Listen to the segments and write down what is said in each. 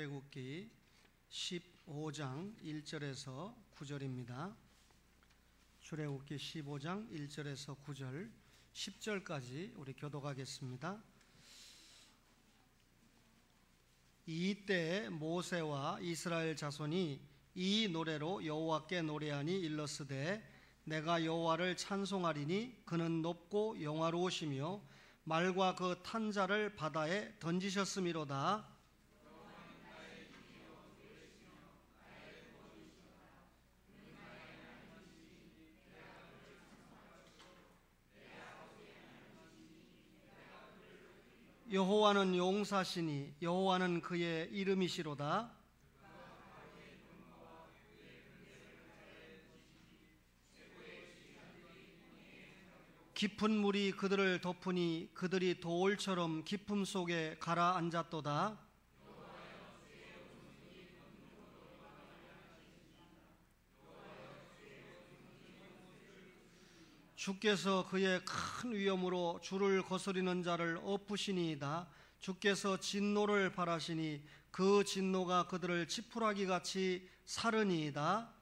출애굽기 15장 1절에서 9절입니다. 출애굽기 15장 1절에서 9절, 10절까지 우리 교독하겠습니다. 이때 모세와 이스라엘 자손이 이 노래로 여호와께 노래하니 일렀으되 내가 여호와를 찬송하리니 그는 높고 영화로우시며 말과 그 탄 자를 바다에 던지셨음이로다. 여호와는 용사시니 여호와는 그의 이름이시로다. 깊은 물이 그들을 덮으니 그들이 돌처럼 깊음 속에 가라앉았도다. 주께서 그의 큰 위엄으로 주를 거스리는 자를 엎으시니이다. 주께서 진노를 발하시니 그 진노가 그들을 지푸라기 같이 사르니이다.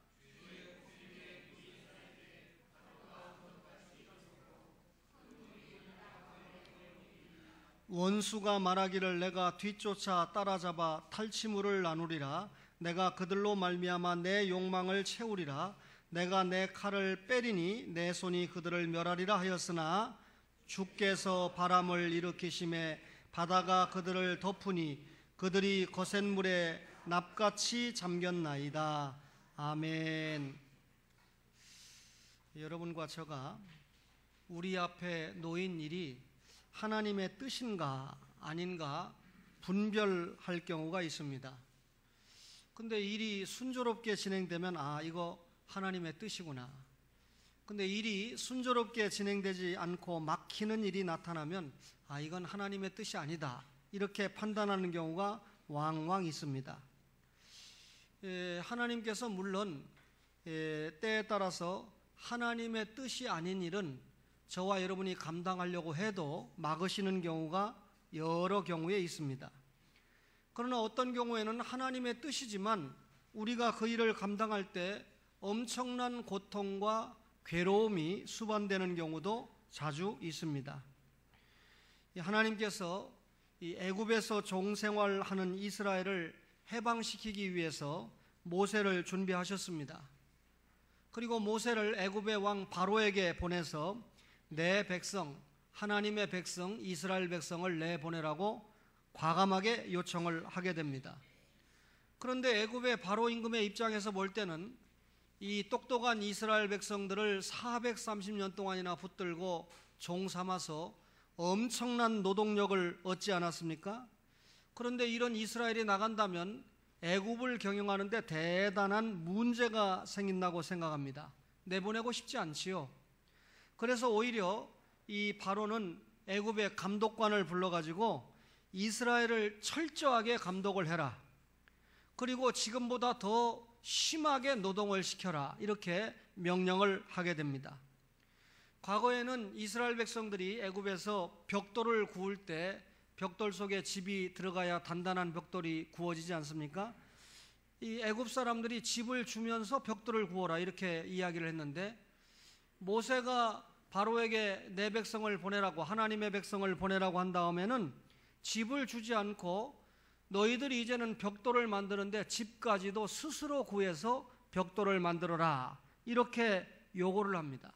원수가 말하기를 내가 뒤쫓아 따라잡아 탈취물을 나누리라. 내가 그들로 말미암아 내 욕망을 채우리라. 내가 내 칼을 빼리니 내 손이 그들을 멸하리라 하였으나 주께서 바람을 일으키심에 바다가 그들을 덮으니 그들이 거센 물에 납같이 잠겼나이다. 아멘. 여러분과 저가 우리 앞에 놓인 일이 하나님의 뜻인가 아닌가 분별할 경우가 있습니다. 근데 일이 순조롭게 진행되면 이거 하나님의 뜻이구나. 근데 일이 순조롭게 진행되지 않고 막히는 일이 나타나면 이건 하나님의 뜻이 아니다. 이렇게 판단하는 경우가 왕왕 있습니다. 하나님께서 물론 때에 따라서 하나님의 뜻이 아닌 일은 저와 여러분이 감당하려고 해도 막으시는 경우가 여러 경우에 있습니다. 그러나 어떤 경우에는 하나님의 뜻이지만 우리가 그 일을 감당할 때 엄청난 고통과 괴로움이 수반되는 경우도 자주 있습니다. 하나님께서 이 애굽에서 종생활하는 이스라엘을 해방시키기 위해서 모세를 준비하셨습니다. 그리고 모세를 애굽의 왕 바로에게 보내서 내 백성, 하나님의 백성, 이스라엘 백성을 내보내라고 과감하게 요청을 하게 됩니다. 그런데 애굽의 바로 임금의 입장에서 볼 때는 이 똑똑한 이스라엘 백성들을 430년 동안이나 붙들고 종 삼아서 엄청난 노동력을 얻지 않았습니까? 그런데 이런 이스라엘이 나간다면 애굽을 경영하는데 대단한 문제가 생긴다고 생각합니다. 내보내고 싶지 않지요. 그래서 오히려 이 바로는 애굽의 감독관을 불러가지고 이스라엘을 철저하게 감독을 해라. 그리고 지금보다 더 심하게 노동을 시켜라. 이렇게 명령을 하게 됩니다. 과거에는 이스라엘 백성들이 애굽에서 벽돌을 구울 때 벽돌 속에 집이 들어가야 단단한 벽돌이 구워지지 않습니까? 이 애굽 사람들이 집을 주면서 벽돌을 구워라 이렇게 이야기를 했는데 모세가 바로에게 내 백성을 보내라고 하나님의 백성을 보내라고 한 다음에는 집을 주지 않고 너희들이 이제는 벽돌을 만드는데 집까지도 스스로 구해서 벽돌을 만들어라 이렇게 요구를 합니다.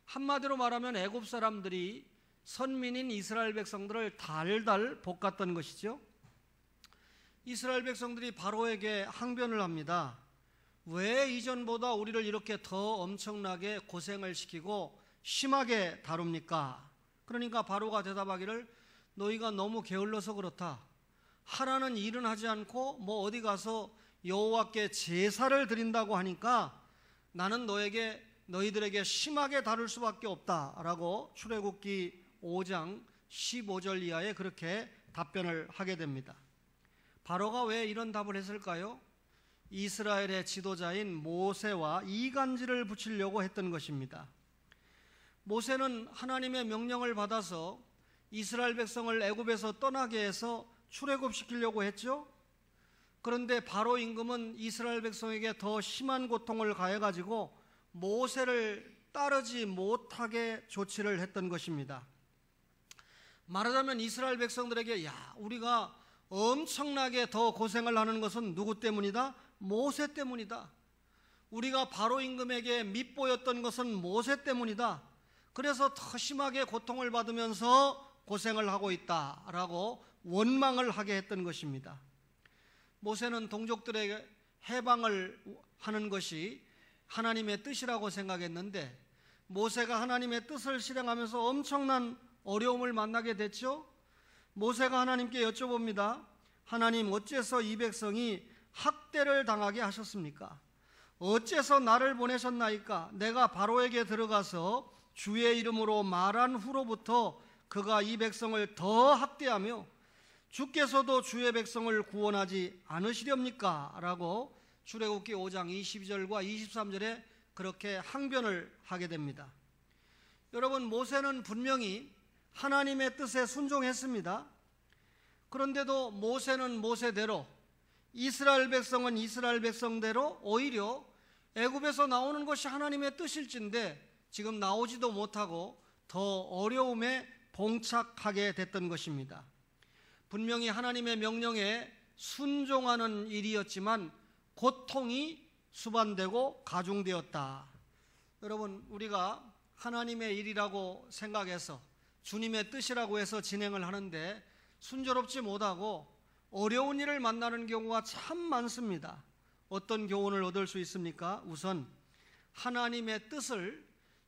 한마디로 말하면 애굽 사람들이 선민인 이스라엘 백성들을 달달 볶았던 것이죠. 이스라엘 백성들이 바로에게 항변을 합니다. 왜 이전보다 우리를 이렇게 더 엄청나게 고생을 시키고 심하게 다룹니까? 그러니까 바로가 대답하기를 너희가 너무 게을러서 그렇다. 하라는 일은 하지 않고 어디 가서 여호와께 제사를 드린다고 하니까 나는 너희들에게 심하게 다룰 수밖에 없다라고 출애굽기 5장 15절 이하에 그렇게 답변을 하게 됩니다. 바로가 왜 이런 답을 했을까요? 이스라엘의 지도자인 모세와 이간질을 붙이려고 했던 것입니다. 모세는 하나님의 명령을 받아서 이스라엘 백성을 애굽에서 떠나게 해서 출애굽시키려고 했죠. 그런데 바로 임금은 이스라엘 백성에게 더 심한 고통을 가해가지고 모세를 따르지 못하게 조치를 했던 것입니다. 말하자면 이스라엘 백성들에게 우리가 엄청나게 더 고생을 하는 것은 누구 때문이다? 모세 때문이다. 우리가 바로 임금에게 밉보였던 것은 모세 때문이다. 그래서 더 심하게 고통을 받으면서 고생을 하고 있다라고 원망을 하게 했던 것입니다. 모세는 동족들에게 해방을 하는 것이 하나님의 뜻이라고 생각했는데 모세가 하나님의 뜻을 실행하면서 엄청난 어려움을 만나게 됐죠. 모세가 하나님께 여쭤봅니다. 하나님, 어째서 이 백성이 학대를 당하게 하셨습니까? 어째서 나를 보내셨나이까? 내가 바로에게 들어가서 주의 이름으로 말한 후로부터 그가 이 백성을 더 학대하며 주께서도 주의 백성을 구원하지 않으시렵니까? 라고 출애굽기 5장 22절과 23절에 그렇게 항변을 하게 됩니다. 여러분, 모세는 분명히 하나님의 뜻에 순종했습니다. 그런데도 모세는 모세대로, 이스라엘 백성은 이스라엘 백성대로 오히려 애굽에서 나오는 것이 하나님의 뜻일진데 지금 나오지도 못하고 더 어려움에 봉착하게 됐던 것입니다. 분명히 하나님의 명령에 순종하는 일이었지만 고통이 수반되고 가중되었다. 여러분, 우리가 하나님의 일이라고 생각해서 주님의 뜻이라고 해서 진행을 하는데 순조롭지 못하고 어려운 일을 만나는 경우가 참 많습니다. 어떤 교훈을 얻을 수 있습니까? 우선 하나님의 뜻을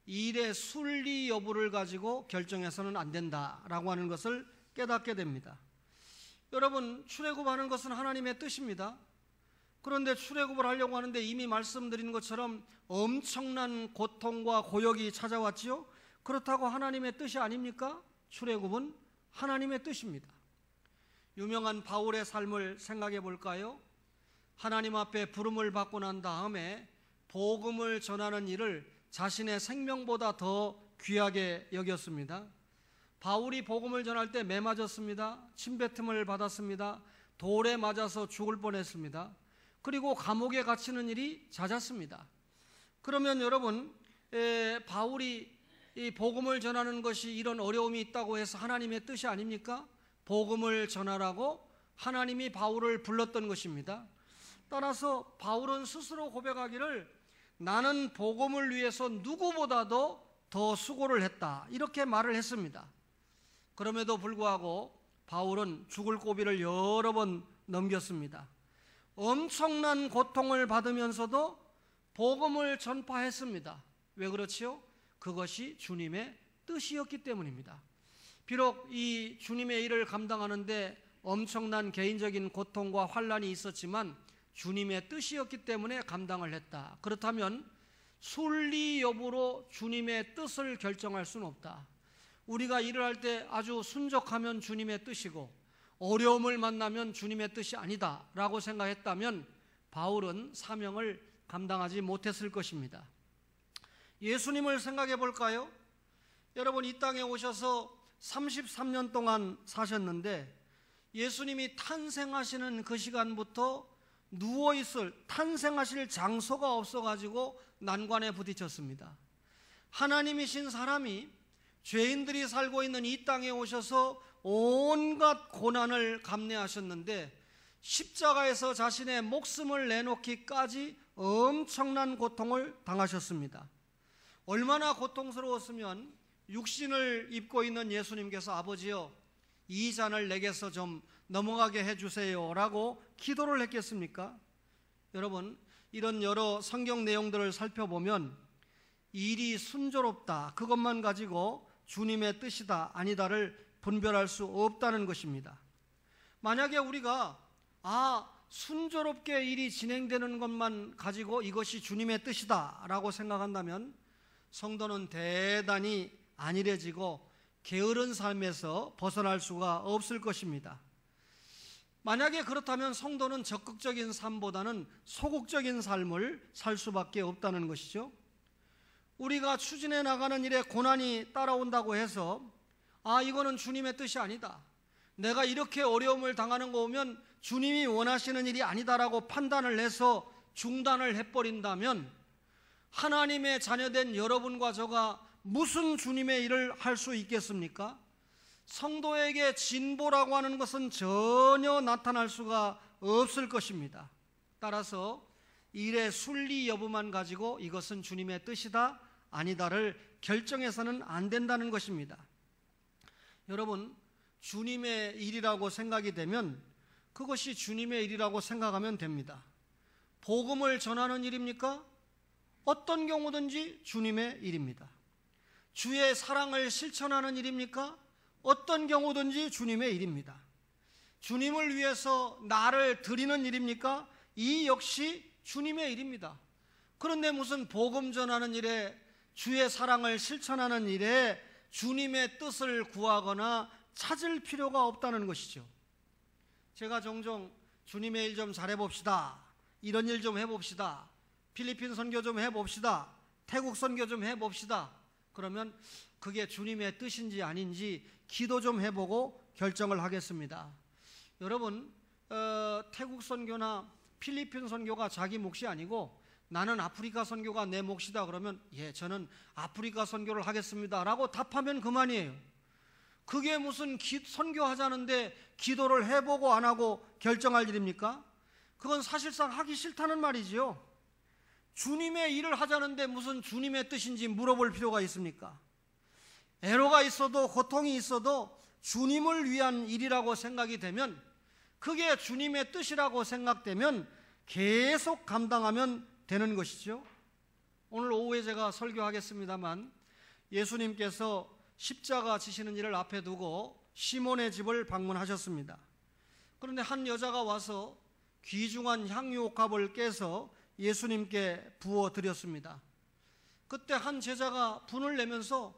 일의 순리 여부를 가지고 결정해서는 안 된다라고 하는 것을 깨닫게 됩니다. 여러분, 출애굽하는 것은 하나님의 뜻입니다. 그런데 출애굽을 하려고 하는데 이미 말씀드린 것처럼 엄청난 고통과 고역이 찾아왔지요. 그렇다고 하나님의 뜻이 아닙니까? 출애굽은 하나님의 뜻입니다. 유명한 바울의 삶을 생각해 볼까요? 하나님 앞에 부름을 받고 난 다음에 복음을 전하는 일을 자신의 생명보다 더 귀하게 여겼습니다. 바울이 복음을 전할 때 매 맞았습니다. 침뱉음을 받았습니다. 돌에 맞아서 죽을 뻔했습니다. 그리고 감옥에 갇히는 일이 잦았습니다. 그러면 여러분, 바울이 이 복음을 전하는 것이 이런 어려움이 있다고 해서 하나님의 뜻이 아닙니까? 복음을 전하라고 하나님이 바울을 불렀던 것입니다. 따라서 바울은 스스로 고백하기를 나는 복음을 위해서 누구보다도 더 수고를 했다, 이렇게 말을 했습니다. 그럼에도 불구하고 바울은 죽을 고비를 여러 번 넘겼습니다. 엄청난 고통을 받으면서도 복음을 전파했습니다. 왜 그렇지요? 그것이 주님의 뜻이었기 때문입니다. 비록 이 주님의 일을 감당하는데 엄청난 개인적인 고통과 환난이 있었지만 주님의 뜻이었기 때문에 감당을 했다. 그렇다면 순리 여부로 주님의 뜻을 결정할 수는 없다. 우리가 일을 할 때 아주 순적하면 주님의 뜻이고 어려움을 만나면 주님의 뜻이 아니다 라고 생각했다면 바울은 사명을 감당하지 못했을 것입니다. 예수님을 생각해 볼까요? 여러분, 이 땅에 오셔서 33년 동안 사셨는데 예수님이 탄생하시는 그 시간부터 누워있을, 탄생하실 장소가 없어가지고 난관에 부딪혔습니다. 하나님이신 사람이 죄인들이 살고 있는 이 땅에 오셔서 온갖 고난을 감내하셨는데 십자가에서 자신의 목숨을 내놓기까지 엄청난 고통을 당하셨습니다. 얼마나 고통스러웠으면 육신을 입고 있는 예수님께서 아버지여, 이 잔을 내게서 좀 넘어가게 해주세요 라고 기도를 했겠습니까? 여러분, 이런 여러 성경 내용들을 살펴보면 일이 순조롭다, 그것만 가지고 주님의 뜻이다 아니다를 분별할 수 없다는 것입니다. 만약에 우리가 순조롭게 일이 진행되는 것만 가지고 이것이 주님의 뜻이다 라고 생각한다면 성도는 대단히 안일해지고 게으른 삶에서 벗어날 수가 없을 것입니다. 만약에 그렇다면 성도는 적극적인 삶보다는 소극적인 삶을 살 수밖에 없다는 것이죠. 우리가 추진해 나가는 일에 고난이 따라온다고 해서 이거는 주님의 뜻이 아니다, 내가 이렇게 어려움을 당하는 거 보면 주님이 원하시는 일이 아니다라고 판단을 해서 중단을 해버린다면 하나님의 자녀된 여러분과 저가 무슨 주님의 일을 할 수 있겠습니까? 성도에게 진보라고 하는 것은 전혀 나타날 수가 없을 것입니다. 따라서 일의 순리 여부만 가지고 이것은 주님의 뜻이다 아니다를 결정해서는 안 된다는 것입니다. 여러분, 주님의 일이라고 생각이 되면 그것이 주님의 일이라고 생각하면 됩니다. 복음을 전하는 일입니까? 어떤 경우든지 주님의 일입니다. 주의 사랑을 실천하는 일입니까? 어떤 경우든지 주님의 일입니다. 주님을 위해서 나를 드리는 일입니까? 이 역시 주님의 일입니다. 그런데 무슨 복음 전하는 일에, 주의 사랑을 실천하는 일에 주님의 뜻을 구하거나 찾을 필요가 없다는 것이죠. 제가 종종 주님의 일 좀 잘해봅시다, 이런 일 좀 해봅시다, 필리핀 선교 좀 해봅시다, 태국 선교 좀 해봅시다, 그러면 그게 주님의 뜻인지 아닌지 기도 좀 해보고 결정을 하겠습니다. 여러분, 태국 선교나 필리핀 선교가 자기 몫이 아니고 나는 아프리카 선교가 내 몫이다 그러면 예, 저는 아프리카 선교를 하겠습니다 라고 답하면 그만이에요. 그게 무슨 선교하자는데 기도를 해보고 안 하고 결정할 일입니까? 그건 사실상 하기 싫다는 말이지요. 주님의 일을 하자는데 무슨 주님의 뜻인지 물어볼 필요가 있습니까? 애로가 있어도 고통이 있어도 주님을 위한 일이라고 생각이 되면, 그게 주님의 뜻이라고 생각되면 계속 감당하면 되는 것이죠. 오늘 오후에 제가 설교하겠습니다만 예수님께서 십자가 지시는 일을 앞에 두고 시몬의 집을 방문하셨습니다. 그런데 한 여자가 와서 귀중한 향유옥합을 깨서 예수님께 부어드렸습니다. 그때 한 제자가 분을 내면서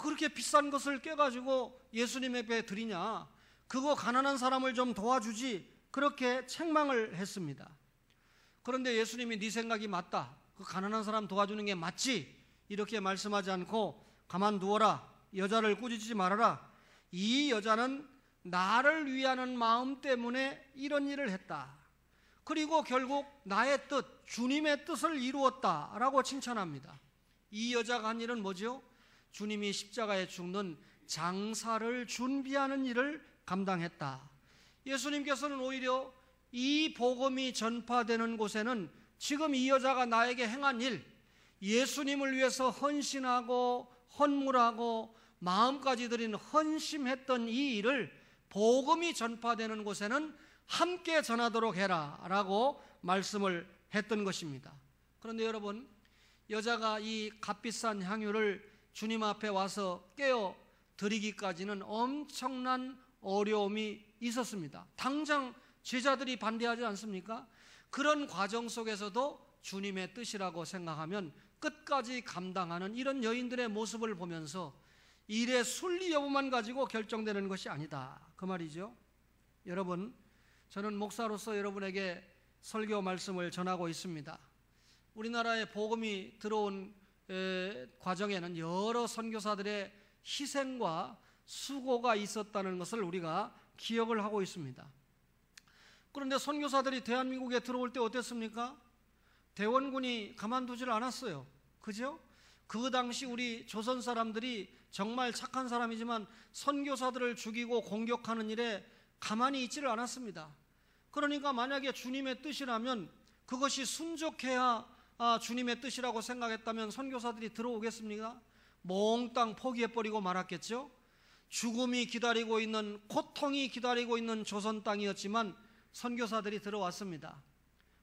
그렇게 비싼 것을 깨가지고 예수님의 배에 드리냐, 그거 가난한 사람을 좀 도와주지, 그렇게 책망을 했습니다. 그런데 예수님이 네 생각이 맞다, 그 가난한 사람 도와주는 게 맞지, 이렇게 말씀하지 않고 가만두어라, 여자를 꾸짖지 말아라, 이 여자는 나를 위하는 마음 때문에 이런 일을 했다, 그리고 결국 나의 뜻, 주님의 뜻을 이루었다라고 칭찬합니다. 이 여자가 한 일은 뭐죠? 주님이 십자가에 죽는 장사를 준비하는 일을 감당했다. 예수님께서는 오히려 이 복음이 전파되는 곳에는 지금 이 여자가 나에게 행한 일, 예수님을 위해서 헌신하고 헌물하고 마음까지 드린 헌심했던 이 일을 복음이 전파되는 곳에는 함께 전하도록 해라 라고 말씀을 했던 것입니다. 그런데 여러분, 여자가 이 값비싼 향유를 주님 앞에 와서 깨어 드리기까지는 엄청난 어려움이 있었습니다. 당장 제자들이 반대하지 않습니까? 그런 과정 속에서도 주님의 뜻이라고 생각하면 끝까지 감당하는 이런 여인들의 모습을 보면서 일의 순리 여부만 가지고 결정되는 것이 아니다, 그 말이죠. 여러분, 저는 목사로서 여러분에게 설교 말씀을 전하고 있습니다. 우리나라에 복음이 들어온 과정에는 여러 선교사들의 희생과 수고가 있었다는 것을 우리가 기억을 하고 있습니다. 그런데 선교사들이 대한민국에 들어올 때 어땠습니까? 대원군이 가만두질 않았어요. 그죠? 그 당시 우리 조선 사람들이 정말 착한 사람이지만 선교사들을 죽이고 공격하는 일에 가만히 있지를 않았습니다. 그러니까 만약에 주님의 뜻이라면, 그것이 순종해야 주님의 뜻이라고 생각했다면 선교사들이 들어오겠습니까? 몽땅 포기해버리고 말았겠죠. 죽음이 기다리고 있는, 고통이 기다리고 있는 조선 땅이었지만 선교사들이 들어왔습니다.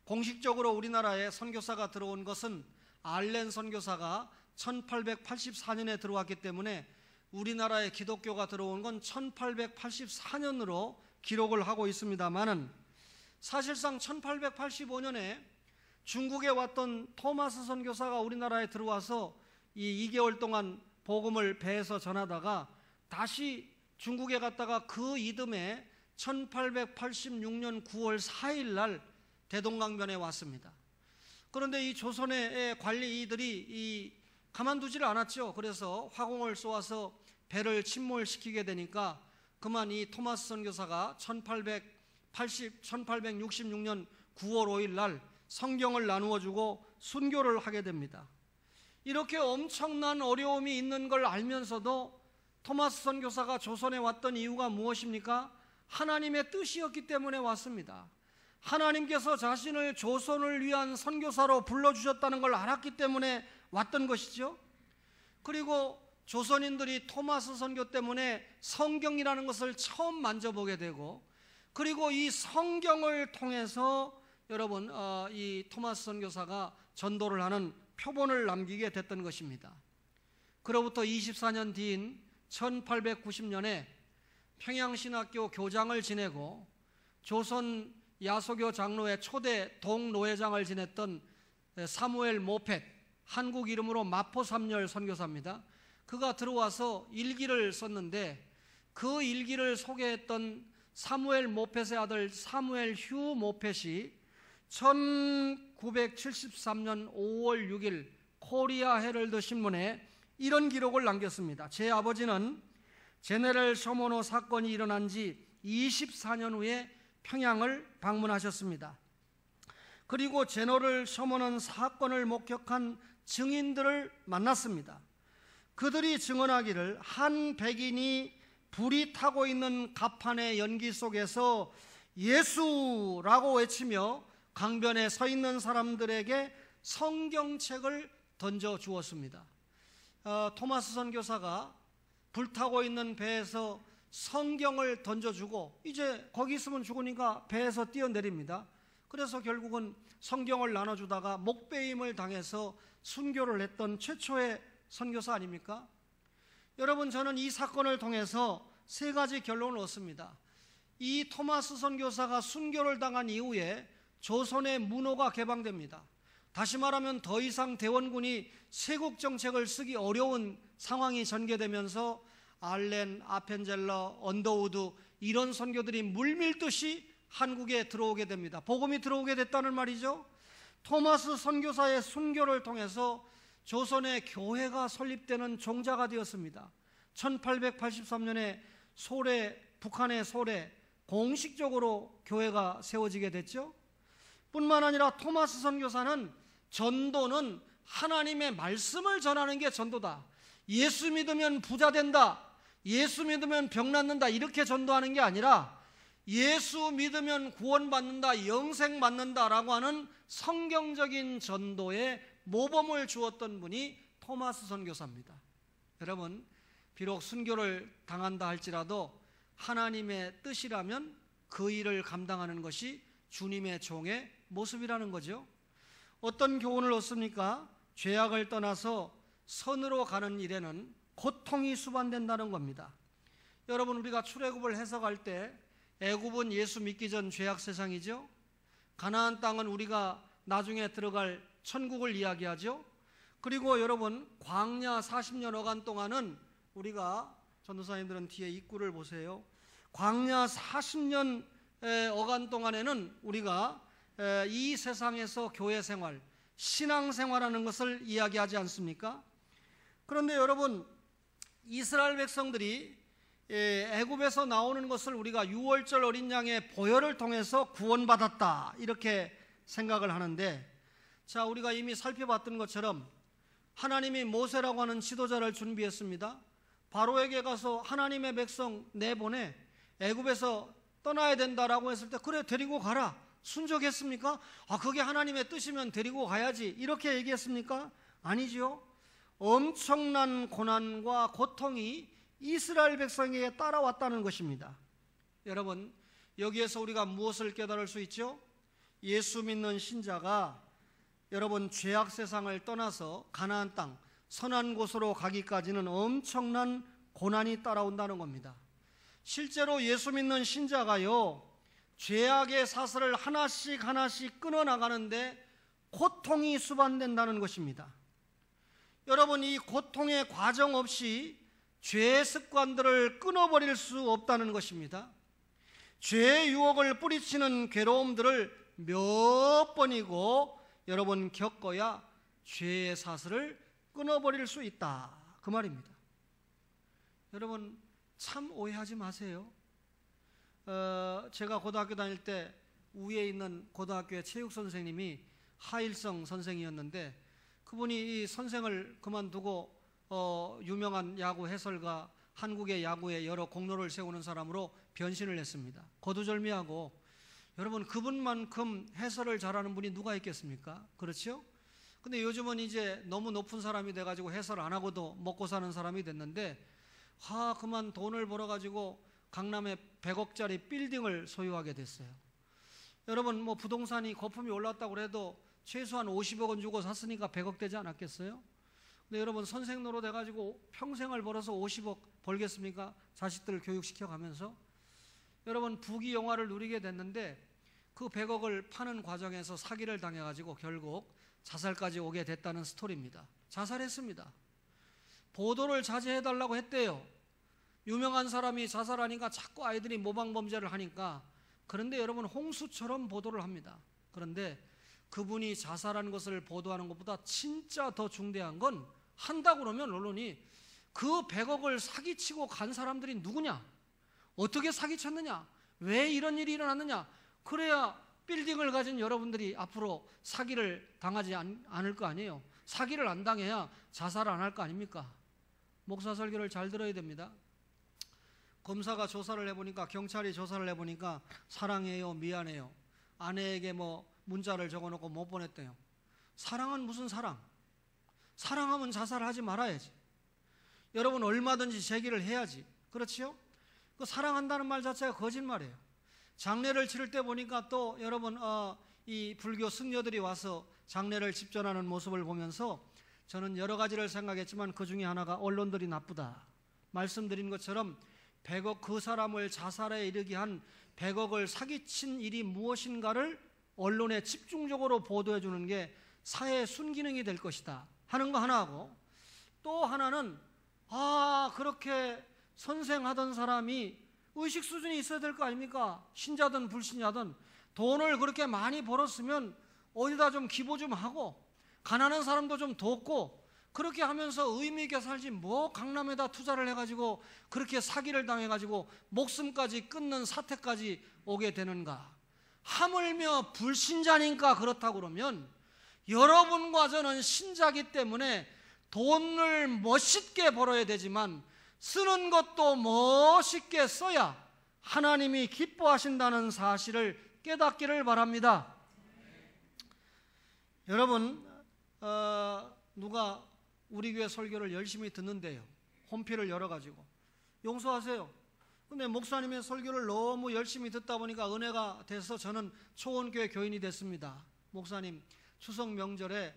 공식적으로 우리나라에 선교사가 들어온 것은 알렌 선교사가 1884년에 들어왔기 때문에 우리나라에 기독교가 들어온 건 1884년으로 기록을 하고 있습니다만은, 사실상 1885년에 중국에 왔던 토마스 선교사가 우리나라에 들어와서 이 2개월 동안 복음을 배에서 전하다가 다시 중국에 갔다가 그 이듬해 1886년 9월 4일 날 대동강변에 왔습니다. 그런데 이 조선의 관리들이 가만두지를 않았죠. 그래서 화공을 쏘아서 배를 침몰시키게 되니까 그만 이 토마스 선교사가 1866년 9월 5일 날 성경을 나누어 주고 순교를 하게 됩니다. 이렇게 엄청난 어려움이 있는 걸 알면서도 토마스 선교사가 조선에 왔던 이유가 무엇입니까? 하나님의 뜻이었기 때문에 왔습니다. 하나님께서 자신을 조선을 위한 선교사로 불러주셨다는 걸 알았기 때문에 왔던 것이죠. 그리고 조선인들이 토마스 선교 때문에 성경이라는 것을 처음 만져보게 되고, 그리고 이 성경을 통해서 여러분 이 토마스 선교사가 전도를 하는 표본을 남기게 됐던 것입니다. 그로부터 24년 뒤인 1890년에 평양신학교 교장을 지내고 조선 야소교 장로회 초대 동노회장을 지냈던 사무엘 모펫, 한국 이름으로 마포삼열 선교사입니다. 그가 들어와서 일기를 썼는데 그 일기를 소개했던 사무엘 모펫의 아들 사무엘 휴 모펫이 1973년 5월 6일 코리아 헤럴드 신문에 이런 기록을 남겼습니다. 제 아버지는 제네럴 쇼모노 사건이 일어난 지 24년 후에 평양을 방문하셨습니다. 그리고 제너럴 쇼모노 사건을 목격한 증인들을 만났습니다. 그들이 증언하기를 한 백인이 불이 타고 있는 갑판의 연기 속에서 예수라고 외치며 강변에 서 있는 사람들에게 성경책을 던져 주었습니다. 토마스 선교사가 불타고 있는 배에서 성경을 던져주고 이제 거기 있으면 죽으니까 배에서 뛰어내립니다. 그래서 결국은 성경을 나눠주다가 목베임을 당해서 순교를 했던 최초의 선교사 아닙니까? 여러분, 저는 이 사건을 통해서 세 가지 결론을 얻습니다. 이 토마스 선교사가 순교를 당한 이후에 조선의 문호가 개방됩니다. 다시 말하면 더 이상 대원군이 세국 정책을 쓰기 어려운 상황이 전개되면서 알렌, 아펜젤러, 언더우드 이런 선교들이 물밀듯이 한국에 들어오게 됩니다. 복음이 들어오게 됐다는 말이죠. 토마스 선교사의 순교를 통해서 조선의 교회가 설립되는 종자가 되었습니다. 1883년에 소래, 북한의 소래 공식적으로 교회가 세워지게 됐죠. 뿐만 아니라 토마스 선교사는 전도는 하나님의 말씀을 전하는 게 전도다. 예수 믿으면 부자 된다. 예수 믿으면 병 낫는다. 이렇게 전도하는 게 아니라 예수 믿으면 구원받는다, 영생 받는다라고 하는 성경적인 전도에 모범을 주었던 분이 토마스 선교사입니다. 여러분, 비록 순교를 당한다 할지라도 하나님의 뜻이라면 그 일을 감당하는 것이 주님의 종의 모습이라는 거죠. 어떤 교훈을 얻습니까? 죄악을 떠나서 선으로 가는 일에는 고통이 수반된다는 겁니다. 여러분, 우리가 출애굽을 해석할 때 애굽은 예수 믿기 전 죄악 세상이죠. 가나안 땅은 우리가 나중에 들어갈 천국을 이야기하죠. 그리고 여러분, 광야 40년 어간 동안은 우리가, 전도사님들은 뒤에 입구를 보세요. 광야 40년 어간 동안에는 우리가 이 세상에서 교회 생활, 신앙 생활하는 것을 이야기하지 않습니까? 그런데 여러분, 이스라엘 백성들이 애굽에서 나오는 것을 우리가 유월절 어린 양의 보혈을 통해서 구원받았다 이렇게 생각을 하는데, 자, 우리가 이미 살펴봤던 것처럼 하나님이 모세라고 하는 지도자를 준비했습니다. 바로에게 가서 하나님의 백성 내보내, 애굽에서 떠나야 된다라고 했을 때 그래, 데리고 가라. 순종했습니까? 그게 하나님의 뜻이면 데리고 가야지 이렇게 얘기했습니까? 아니지요. 엄청난 고난과 고통이 이스라엘 백성에게 따라왔다는 것입니다. 여러분, 여기에서 우리가 무엇을 깨달을 수 있죠? 예수 믿는 신자가 여러분, 죄악 세상을 떠나서 가나안 땅, 선한 곳으로 가기까지는 엄청난 고난이 따라온다는 겁니다. 실제로 예수 믿는 신자가요, 죄악의 사슬을 하나씩 하나씩 끊어나가는데 고통이 수반된다는 것입니다. 여러분, 이 고통의 과정 없이 죄의 습관들을 끊어버릴 수 없다는 것입니다. 죄의 유혹을 뿌리치는 괴로움들을 몇 번이고 여러분 겪어야 죄의 사슬을 끊어버릴 수 있다, 그 말입니다. 여러분, 참 오해하지 마세요. 제가 고등학교 다닐 때 우에 있는 고등학교의 체육 선생님이 하일성 선생이었는데, 그분이 이 선생을 그만두고 유명한 야구 해설가, 한국의 야구에 여러 공로를 세우는 사람으로 변신을 했습니다. 거두절미하고, 여러분 그분만큼 해설을 잘하는 분이 누가 있겠습니까? 그렇죠? 근데 요즘은 이제 너무 높은 사람이 돼가지고 해설 안 하고도 먹고 사는 사람이 됐는데, 그만 돈을 벌어가지고 강남에 100억짜리 빌딩을 소유하게 됐어요. 여러분 뭐 부동산이 거품이 올랐다고 해도 최소한 50억 원 주고 샀으니까 100억 되지 않았겠어요? 근데 여러분 선생 노릇 해가지고 평생을 벌어서 50억 벌겠습니까? 자식들을 교육시켜가면서. 여러분 부귀영화를 누리게 됐는데 그 100억을 파는 과정에서 사기를 당해가지고 결국 자살까지 오게 됐다는 스토리입니다. 자살했습니다. 보도를 자제해달라고 했대요. 유명한 사람이 자살하니까 자꾸 아이들이 모방범죄를 하니까. 그런데 여러분 홍수처럼 보도를 합니다. 그런데 그분이 자살한 것을 보도하는 것보다 진짜 더 중대한 건, 한다고 그러면 언론이 그 100억을 사기치고 간 사람들이 누구냐, 어떻게 사기쳤느냐, 왜 이런 일이 일어났느냐, 그래야 빌딩을 가진 여러분들이 앞으로 사기를 당하지 않을 거 아니에요. 사기를 안 당해야 자살을 안 할 거 아닙니까? 목사 설교를 잘 들어야 됩니다. 검사가 조사를 해보니까, 경찰이 조사를 해보니까 사랑해요, 미안해요, 아내에게 뭐 문자를 적어놓고 못 보냈대요. 사랑은 무슨 사랑? 사랑하면 자살하지 말아야지. 여러분 얼마든지 제기를 해야지. 그렇지요? 그 사랑한다는 말 자체가 거짓말이에요. 장례를 치를 때 보니까 또 여러분 이 불교 승려들이 와서 장례를 집전하는 모습을 보면서 저는 여러 가지를 생각했지만 그 중에 하나가 언론들이 나쁘다. 말씀드린 것처럼 100억, 그 사람을 자살에 이르게 한 100억을 사기친 일이 무엇인가를 언론에 집중적으로 보도해 주는 게 사회의 순기능이 될 것이다 하는 거 하나하고, 또 하나는 그렇게 선생하던 사람이 의식 수준이 있어야 될 거 아닙니까? 신자든 불신자든 돈을 그렇게 많이 벌었으면 어디다 좀 기부 좀 하고 가난한 사람도 좀 돕고, 그렇게 하면서 의미 있게 살지 뭐 강남에다 투자를 해가지고 그렇게 사기를 당해가지고 목숨까지 끊는 사태까지 오게 되는가. 하물며 불신자니까 그렇다고 그러면, 여러분과 저는 신자기 때문에 돈을 멋있게 벌어야 되지만 쓰는 것도 멋있게 써야 하나님이 기뻐하신다는 사실을 깨닫기를 바랍니다. 여러분 누가 우리 교회 설교를 열심히 듣는데요, 홈피를 열어가지고 용서하세요. 근데 목사님의 설교를 너무 열심히 듣다 보니까 은혜가 돼서 저는 초원교회 교인이 됐습니다. 목사님 추석 명절에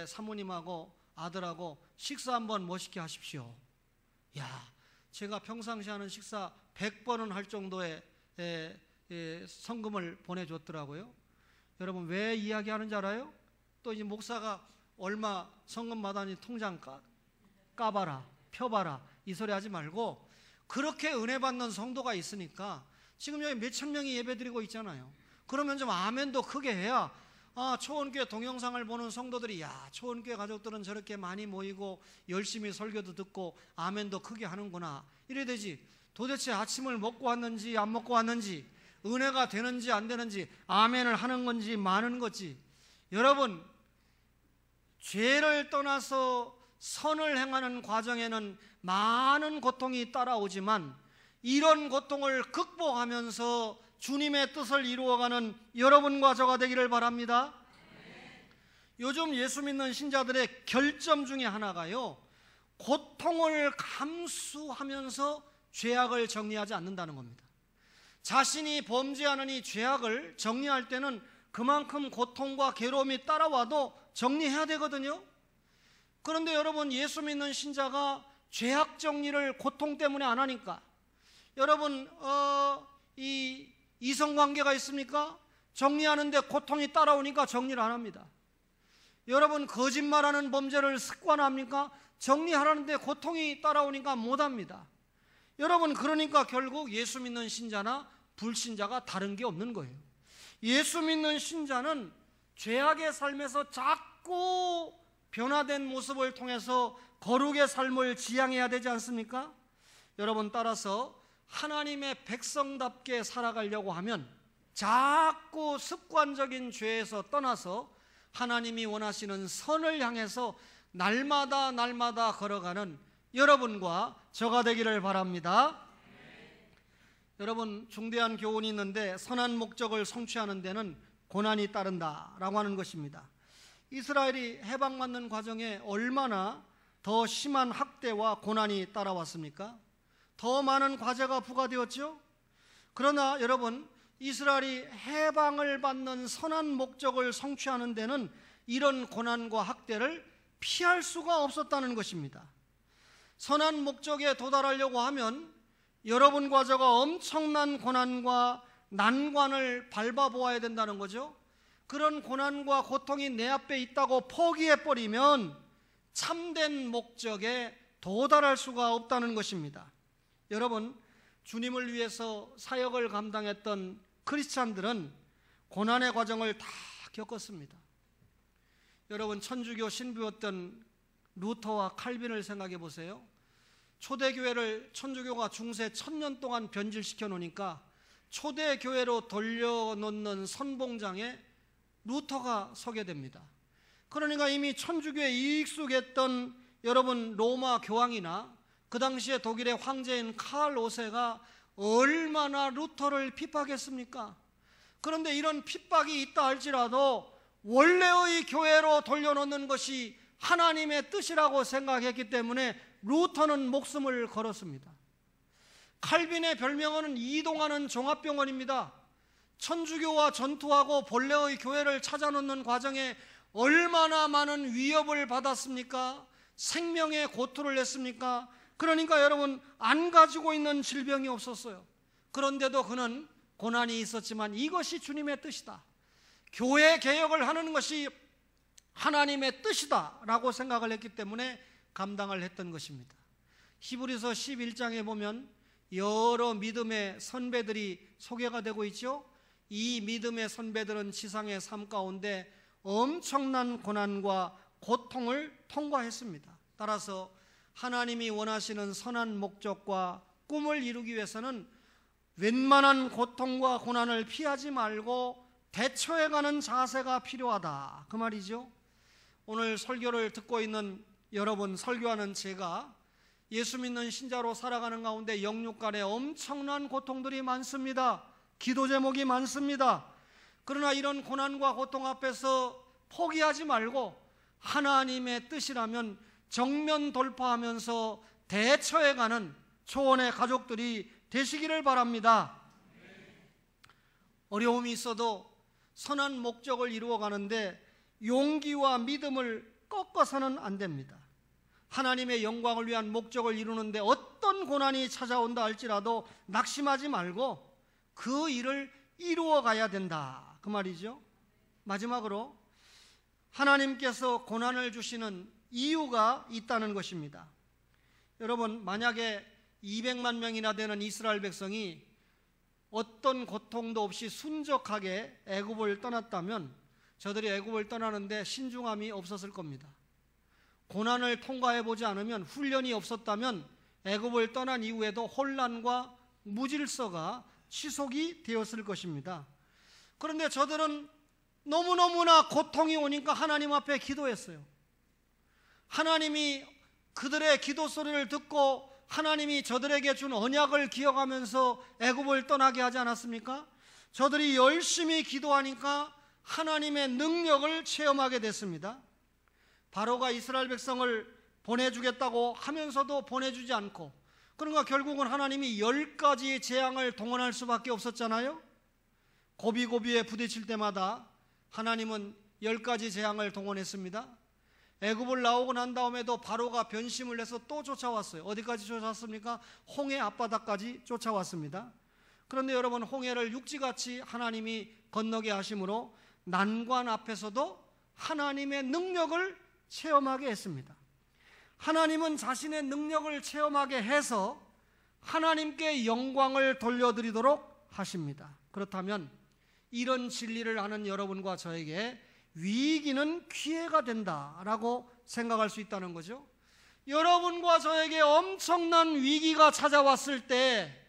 사모님하고 아들하고 식사 한번 멋있게 하십시오. 제가 평상시 하는 식사 100번은 할 정도의 성금을 보내줬더라고요. 여러분 왜 이야기하는지 알아요? 또 이제 목사가 얼마 성금 받았니 통장 까봐라, 펴봐라, 이 소리 하지 말고, 그렇게 은혜 받는 성도가 있으니까 지금 여기 몇천 명이 예배드리고 있잖아요. 그러면 좀 아멘도 크게 해야 초원교회 동영상을 보는 성도들이 초원교회 가족들은 저렇게 많이 모이고 열심히 설교도 듣고 아멘도 크게 하는구나, 이래 되지. 도대체 아침을 먹고 왔는지 안 먹고 왔는지, 은혜가 되는지 안 되는지, 아멘을 하는 건지 마는 건지. 여러분 죄를 떠나서 선을 행하는 과정에는 많은 고통이 따라오지만 이런 고통을 극복하면서 주님의 뜻을 이루어가는 여러분과 저가 되기를 바랍니다. 요즘 예수 믿는 신자들의 결점 중에 하나가요, 고통을 감수하면서 죄악을 정리하지 않는다는 겁니다. 자신이 범죄하는 이 죄악을 정리할 때는 그만큼 고통과 괴로움이 따라와도 정리해야 되거든요. 그런데 여러분 예수 믿는 신자가 죄악 정리를 고통 때문에 안 하니까, 여러분 이 이성관계가 있습니까? 정리하는데 고통이 따라오니까 정리를 안 합니다. 여러분 거짓말하는 범죄를 습관합니까? 정리하라는데 고통이 따라오니까 못합니다. 여러분 그러니까 결국 예수 믿는 신자나 불신자가 다른 게 없는 거예요. 예수 믿는 신자는 죄악의 삶에서 자꾸 변화된 모습을 통해서 거룩의 삶을 지향해야 되지 않습니까? 여러분, 따라서 하나님의 백성답게 살아가려고 하면 자꾸 습관적인 죄에서 떠나서 하나님이 원하시는 선을 향해서 날마다 걸어가는 여러분과 저가 되기를 바랍니다. 여러분, 중대한 교훈이 있는데 선한 목적을 성취하는 데는 고난이 따른다라고 하는 것입니다. 이스라엘이 해방받는 과정에 얼마나 더 심한 학대와 고난이 따라왔습니까? 더 많은 과제가 부과되었죠. 그러나 여러분, 이스라엘이 해방을 받는 선한 목적을 성취하는 데는 이런 고난과 학대를 피할 수가 없었다는 것입니다. 선한 목적에 도달하려고 하면 여러분과 저가 엄청난 고난과 난관을 밟아보아야 된다는 거죠. 그런 고난과 고통이 내 앞에 있다고 포기해버리면 참된 목적에 도달할 수가 없다는 것입니다. 여러분, 주님을 위해서 사역을 감당했던 크리스찬들은 고난의 과정을 다 겪었습니다. 여러분, 천주교 신부였던 루터와 칼빈을 생각해 보세요. 초대교회를 천주교가 중세 1000년 동안 변질시켜 놓으니까 초대교회로 돌려놓는 선봉장에 루터가 서게 됩니다. 그러니까 이미 천주교에 익숙했던 여러분 로마 교황이나 그 당시에 독일의 황제인 칼 5세가 얼마나 루터를 핍박했습니까? 그런데 이런 핍박이 있다 할지라도 원래의 교회로 돌려놓는 것이 하나님의 뜻이라고 생각했기 때문에 루터는 목숨을 걸었습니다. 칼빈의 별명은 이동하는 종합병원입니다. 천주교와 전투하고 본래의 교회를 찾아놓는 과정에 얼마나 많은 위협을 받았습니까? 생명의 고통을 냈습니까? 그러니까 여러분, 안 가지고 있는 질병이 없었어요. 그런데도 그는 고난이 있었지만 이것이 주님의 뜻이다, 교회 개혁을 하는 것이 하나님의 뜻이다 라고 생각을 했기 때문에 감당을 했던 것입니다. 히브리서 11장에 보면 여러 믿음의 선배들이 소개가 되고 있죠. 이 믿음의 선배들은 지상의 삶 가운데 엄청난 고난과 고통을 통과했습니다. 따라서 하나님이 원하시는 선한 목적과 꿈을 이루기 위해서는 웬만한 고통과 고난을 피하지 말고 대처해가는 자세가 필요하다, 그 말이죠. 오늘 설교를 듣고 있는 여러분, 설교하는 제가 예수 믿는 신자로 살아가는 가운데 영육 간에 엄청난 고통들이 많습니다. 기도 제목이 많습니다. 그러나 이런 고난과 고통 앞에서 포기하지 말고 하나님의 뜻이라면 정면 돌파하면서 대처해가는 초원의 가족들이 되시기를 바랍니다. 어려움이 있어도 선한 목적을 이루어가는데 용기와 믿음을 꺾어서는 안 됩니다. 하나님의 영광을 위한 목적을 이루는데 어떤 고난이 찾아온다 할지라도 낙심하지 말고 그 일을 이루어 가야 된다, 그 말이죠. 마지막으로 하나님께서 고난을 주시는 이유가 있다는 것입니다. 여러분, 만약에 200만 명이나 되는 이스라엘 백성이 어떤 고통도 없이 순적하게 애굽을 떠났다면 저들이 애굽을 떠나는데 신중함이 없었을 겁니다. 고난을 통과해보지 않으면, 훈련이 없었다면 애굽을 떠난 이후에도 혼란과 무질서가 지속이 되었을 것입니다. 그런데 저들은 너무너무나 고통이 오니까 하나님 앞에 기도했어요. 하나님이 그들의 기도 소리를 듣고 하나님이 저들에게 준 언약을 기억하면서 애굽을 떠나게 하지 않았습니까? 저들이 열심히 기도하니까 하나님의 능력을 체험하게 됐습니다. 바로가 이스라엘 백성을 보내주겠다고 하면서도 보내주지 않고, 그러니까 결국은 하나님이 10가지의 재앙을 동원할 수밖에 없었잖아요. 고비고비에 부딪힐 때마다 하나님은 10가지 재앙을 동원했습니다. 애굽을 나오고 난 다음에도 바로가 변심을 해서 또 쫓아왔어요. 어디까지 쫓아왔습니까? 홍해 앞바다까지 쫓아왔습니다. 그런데 여러분, 홍해를 육지같이 하나님이 건너게 하심으로 난관 앞에서도 하나님의 능력을 체험하게 했습니다. 하나님은 자신의 능력을 체험하게 해서 하나님께 영광을 돌려드리도록 하십니다. 그렇다면 이런 진리를 아는 여러분과 저에게 위기는 기회가 된다라고 생각할 수 있다는 거죠. 여러분과 저에게 엄청난 위기가 찾아왔을 때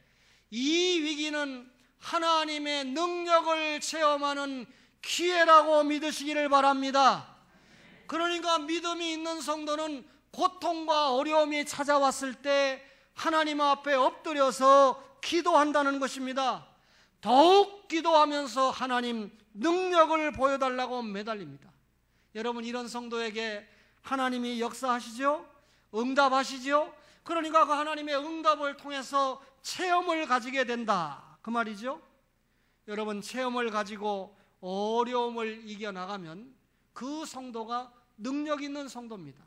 이 위기는 하나님의 능력을 체험하는 기회라고 믿으시기를 바랍니다. 그러니까 믿음이 있는 성도는 고통과 어려움이 찾아왔을 때 하나님 앞에 엎드려서 기도한다는 것입니다. 더욱 기도하면서 하나님 능력을 보여달라고 매달립니다. 여러분, 이런 성도에게 하나님이 역사하시죠? 응답하시죠? 그러니까 그 하나님의 응답을 통해서 체험을 가지게 된다, 그 말이죠. 여러분, 체험을 가지고 어려움을 이겨나가면 그 성도가 능력 있는 성도입니다.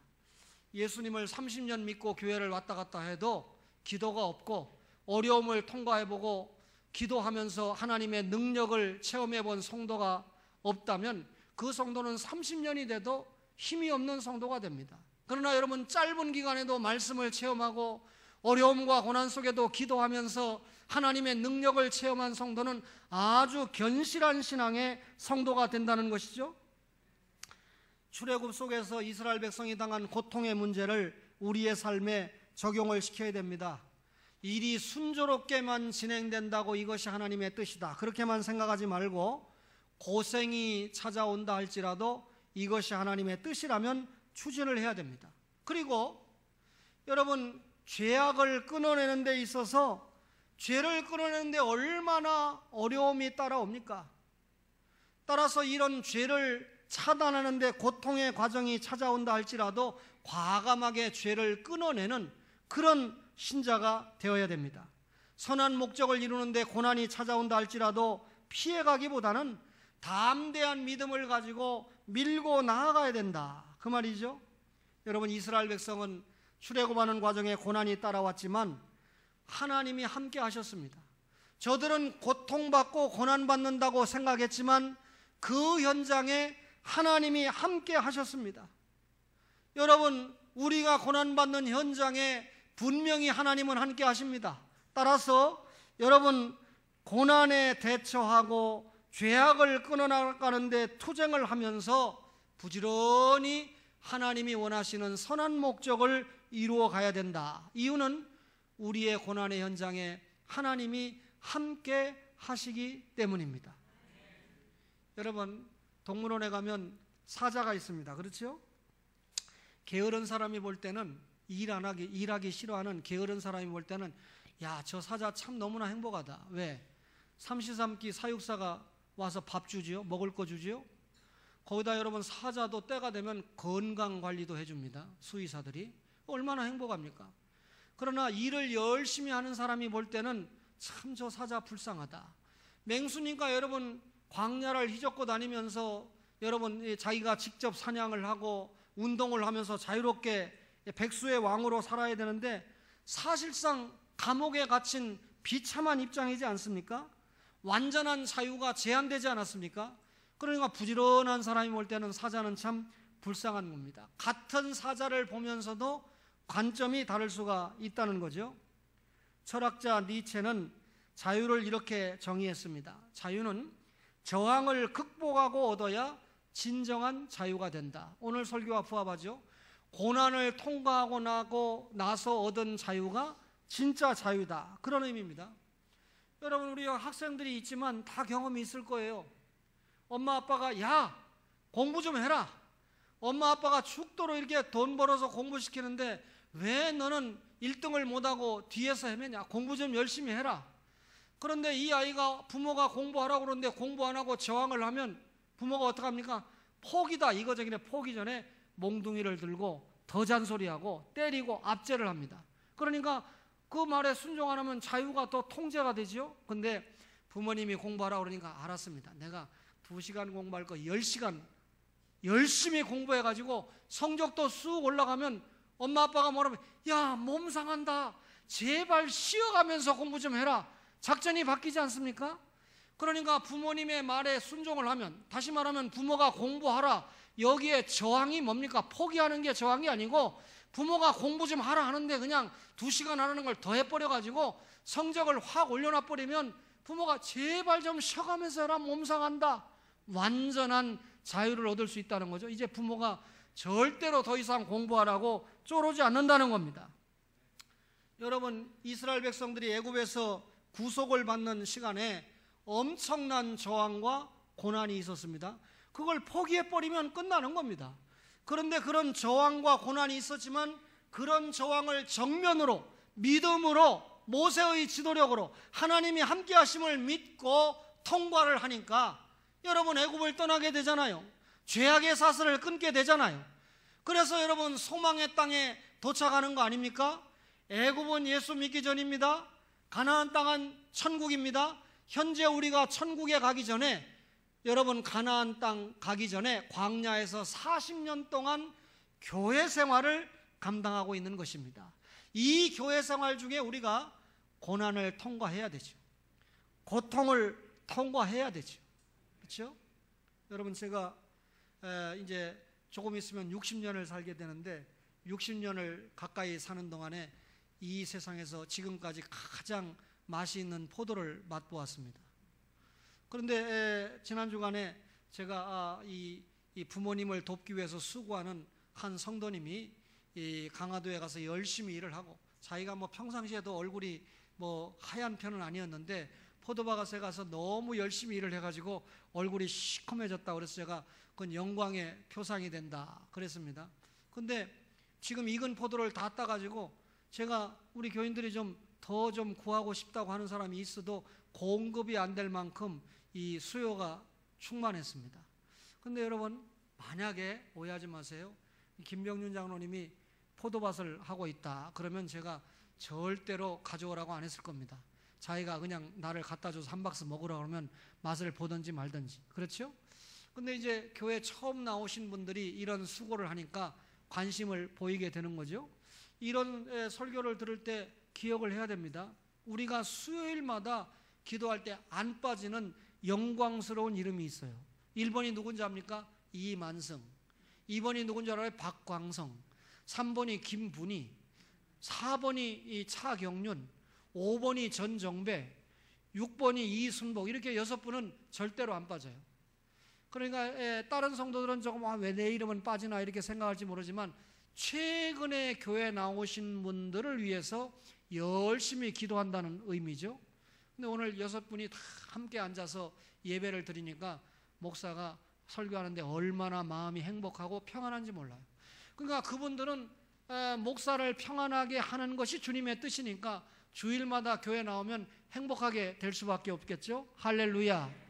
예수님을 30년 믿고 교회를 왔다 갔다 해도 기도가 없고 어려움을 통과해보고 기도하면서 하나님의 능력을 체험해본 성도가 없다면 그 성도는 30년이 돼도 힘이 없는 성도가 됩니다. 그러나 여러분, 짧은 기간에도 말씀을 체험하고 어려움과 고난 속에도 기도하면서 하나님의 능력을 체험한 성도는 아주 견실한 신앙의 성도가 된다는 것이죠. 출애굽 속에서 이스라엘 백성이 당한 고통의 문제를 우리의 삶에 적용을 시켜야 됩니다. 일이 순조롭게만 진행된다고 이것이 하나님의 뜻이다, 그렇게만 생각하지 말고 고생이 찾아온다 할지라도 이것이 하나님의 뜻이라면 추진을 해야 됩니다. 그리고 여러분, 죄악을 끊어내는 데 있어서 죄를 끊어내는 데 얼마나 어려움이 따라옵니까? 따라서 이런 죄를 차단하는 데 고통의 과정이 찾아온다 할지라도 과감하게 죄를 끊어내는 그런 신자가 되어야 됩니다. 선한 목적을 이루는 데 고난이 찾아온다 할지라도 피해가기보다는 담대한 믿음을 가지고 밀고 나아가야 된다, 그 말이죠. 여러분, 이스라엘 백성은 출애굽하는 과정에 고난이 따라왔지만 하나님이 함께 하셨습니다. 저들은 고통받고 고난받는다고 생각했지만 그 현장에 하나님이 함께 하셨습니다. 여러분, 우리가 고난받는 현장에 분명히 하나님은 함께 하십니다. 따라서 여러분, 고난에 대처하고 죄악을 끊어나가는 데 투쟁을 하면서 부지런히 하나님이 원하시는 선한 목적을 이루어 가야 된다. 이유는 우리의 고난의 현장에 하나님이 함께 하시기 때문입니다. 여러분, 동물원에 가면 사자가 있습니다. 그렇죠? 게으른 사람이 볼 때는 일하기 싫어하는 게으른 사람이 볼 때는 야, 저 사자 참 너무나 행복하다. 왜? 삼시삼끼 사육사가 와서 밥 주지요? 먹을 거 주지요? 거기다 여러분, 사자도 때가 되면 건강관리도 해줍니다. 수의사들이. 얼마나 행복합니까? 그러나 일을 열심히 하는 사람이 볼 때는 참 저 사자 불쌍하다. 맹수니까 여러분, 광야를 휘젓고 다니면서 여러분, 자기가 직접 사냥을 하고 운동을 하면서 자유롭게 백수의 왕으로 살아야 되는데 사실상 감옥에 갇힌 비참한 입장이지 않습니까? 완전한 자유가 제한되지 않았습니까? 그러니까 부지런한 사람이 볼 때는 사자는 참 불쌍한 겁니다. 같은 사자를 보면서도 관점이 다를 수가 있다는 거죠. 철학자 니체는 자유를 이렇게 정의했습니다. 자유는 저항을 극복하고 얻어야 진정한 자유가 된다. 오늘 설교와 부합하죠. 고난을 통과하고 나서 얻은 자유가 진짜 자유다, 그런 의미입니다. 여러분, 우리 학생들이 있지만 다 경험이 있을 거예요. 엄마 아빠가 야, 공부 좀 해라. 엄마 아빠가 죽도록 이렇게 돈 벌어서 공부시키는데 왜 너는 1등을 못하고 뒤에서 헤매냐? 공부 좀 열심히 해라. 그런데 이 아이가 부모가 공부하라고 그러는데 공부 안 하고 저항을 하면 부모가 어떡합니까? 포기다, 이거저기네 포기 전에 몽둥이를 들고 더 잔소리하고 때리고 압제를 합니다. 그러니까 그 말에 순종 안 하면 자유가 더 통제가 되죠. 근데 부모님이 공부하라고 그러니까 알았습니다. 내가 2시간 공부할 거 10시간 열심히 공부해가지고 성적도 쑥 올라가면 엄마 아빠가 뭐라면 야, 몸 상한다, 제발 쉬어가면서 공부 좀 해라. 작전이 바뀌지 않습니까? 그러니까 부모님의 말에 순종을 하면, 다시 말하면 부모가 공부하라, 여기에 저항이 뭡니까? 포기하는 게 저항이 아니고 부모가 공부 좀 하라 하는데 그냥 2시간 하라는 걸 더 해버려가지고 성적을 확 올려놔버리면 부모가 제발 좀 쉬어가면서 해라, 몸 상한다. 완전한 자유를 얻을 수 있다는 거죠. 이제 부모가 절대로 더 이상 공부하라고 쪼르지 않는다는 겁니다. 여러분, 이스라엘 백성들이 애굽에서 구속을 받는 시간에 엄청난 저항과 고난이 있었습니다. 그걸 포기해버리면 끝나는 겁니다. 그런데 그런 저항과 고난이 있었지만 그런 저항을 정면으로 믿음으로 모세의 지도력으로 하나님이 함께 하심을 믿고 통과를 하니까 여러분 애굽을 떠나게 되잖아요. 죄악의 사슬을 끊게 되잖아요. 그래서 여러분 소망의 땅에 도착하는 거 아닙니까? 애굽은 예수 믿기 전입니다. 가나안 땅은 천국입니다. 현재 우리가 천국에 가기 전에 여러분 가나안 땅 가기 전에 광야에서 40년 동안 교회 생활을 감당하고 있는 것입니다. 이 교회 생활 중에 우리가 고난을 통과해야 되죠. 고통을 통과해야 되죠. 그렇죠? 여러분 제가 이제 조금 있으면 60년을 살게 되는데 60년을 가까이 사는 동안에 이 세상에서 지금까지 가장 맛이 있는 포도를 맛보았습니다. 그런데 지난 주간에 제가 이 부모님을 돕기 위해서 수고하는 한 성도님이 이 강화도에 가서 열심히 일을 하고 자기가 뭐 평상시에도 얼굴이 뭐 하얀 편은 아니었는데 포도밭에 가서 너무 열심히 일을 해가지고 얼굴이 시커매졌다 그래서 제가 그건 영광의 표상이 된다 그랬습니다. 근데 지금 익은 포도를 다 따가지고 제가 우리 교인들이 더 구하고 싶다고 하는 사람이 있어도 공급이 안 될 만큼 이 수요가 충만했습니다. 근데 여러분 만약에 오해하지 마세요. 김병윤 장로님이 포도밭을 하고 있다 그러면 제가 절대로 가져오라고 안 했을 겁니다. 자기가 그냥 나를 갖다 줘서 한 박스 먹으라 그러면 맛을 보든지 말든지. 그렇죠? 근데 이제 교회 처음 나오신 분들이 이런 수고를 하니까 관심을 보이게 되는 거죠. 이런 설교를 들을 때 기억을 해야 됩니다. 우리가 수요일마다 기도할 때 안 빠지는 영광스러운 이름이 있어요. 1번이 누군지 압니까? 이만승. 2번이 누군지 알아요? 박광성. 3번이 김분희. 4번이 이 차경륜. 5번이 전정배. 6번이 이순복. 이렇게 6분은 절대로 안 빠져요. 그러니까 다른 성도들은 조금 왜 내 이름은 빠지나 이렇게 생각할지 모르지만 최근에 교회 나오신 분들을 위해서 열심히 기도한다는 의미죠. 근데 오늘 6분이 다 함께 앉아서 예배를 드리니까 목사가 설교하는데 얼마나 마음이 행복하고 평안한지 몰라요. 그러니까 그분들은 목사를 평안하게 하는 것이 주님의 뜻이니까 주일마다 교회 나오면 행복하게 될 수밖에 없겠죠. 할렐루야.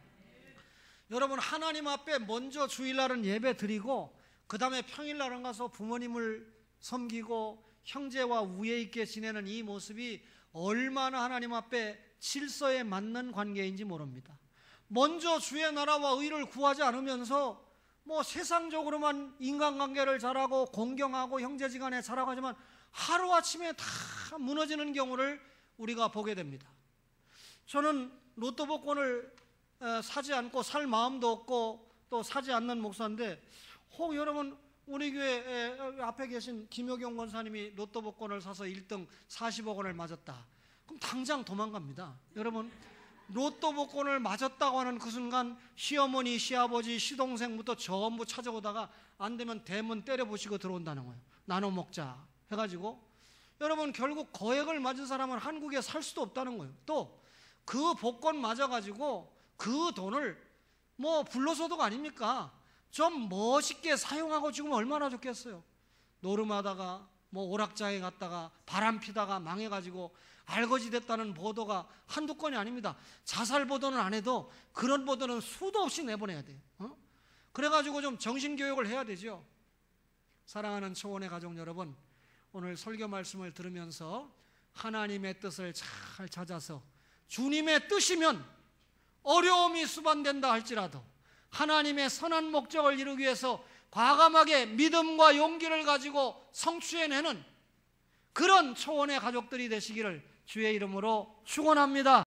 여러분 하나님 앞에 먼저 주일날은 예배 드리고 그 다음에 평일날은 가서 부모님을 섬기고 형제와 우애 있게 지내는 이 모습이 얼마나 하나님 앞에 질서에 맞는 관계인지 모릅니다. 먼저 주의 나라와 의를 구하지 않으면서 뭐 세상적으로만 인간관계를 잘하고 공경하고 형제지간에 잘하고 하지만 하루아침에 다 무너지는 경우를 우리가 보게 됩니다. 저는 로또 복권을 사지 않고 살 마음도 없고 또 사지 않는 목사인데 혹 여러분 우리 교회 앞에 계신 김효경 권사님이 로또 복권을 사서 1등 40억 원을 맞았다. 그럼 당장 도망갑니다. 여러분 로또 복권을 맞았다고 하는 그 순간 시어머니, 시아버지, 시동생부터 전부 찾아오다가 안 되면 대문 때려부시고 들어온다는 거예요. 나눠 먹자 해가지고 여러분 결국 거액을 맞은 사람은 한국에 살 수도 없다는 거예요. 또 그 복권 맞아가지고 그 돈을 뭐 불로소득 아닙니까? 좀 멋있게 사용하고 죽으면 얼마나 좋겠어요. 노름하다가 뭐 오락장에 갔다가 바람 피다가 망해가지고 알거지 됐다는 보도가 한두 건이 아닙니다. 자살 보도는 안 해도 그런 보도는 수도 없이 내보내야 돼요. 그래가지고 좀 정신교육을 해야 되죠. 사랑하는 초원의 가족 여러분, 오늘 설교 말씀을 들으면서 하나님의 뜻을 잘 찾아서 주님의 뜻이면 어려움이 수반된다 할지라도 하나님의 선한 목적을 이루기 위해서 과감하게 믿음과 용기를 가지고 성취해내는 그런 초원의 가족들이 되시기를 주의 이름으로 축원합니다.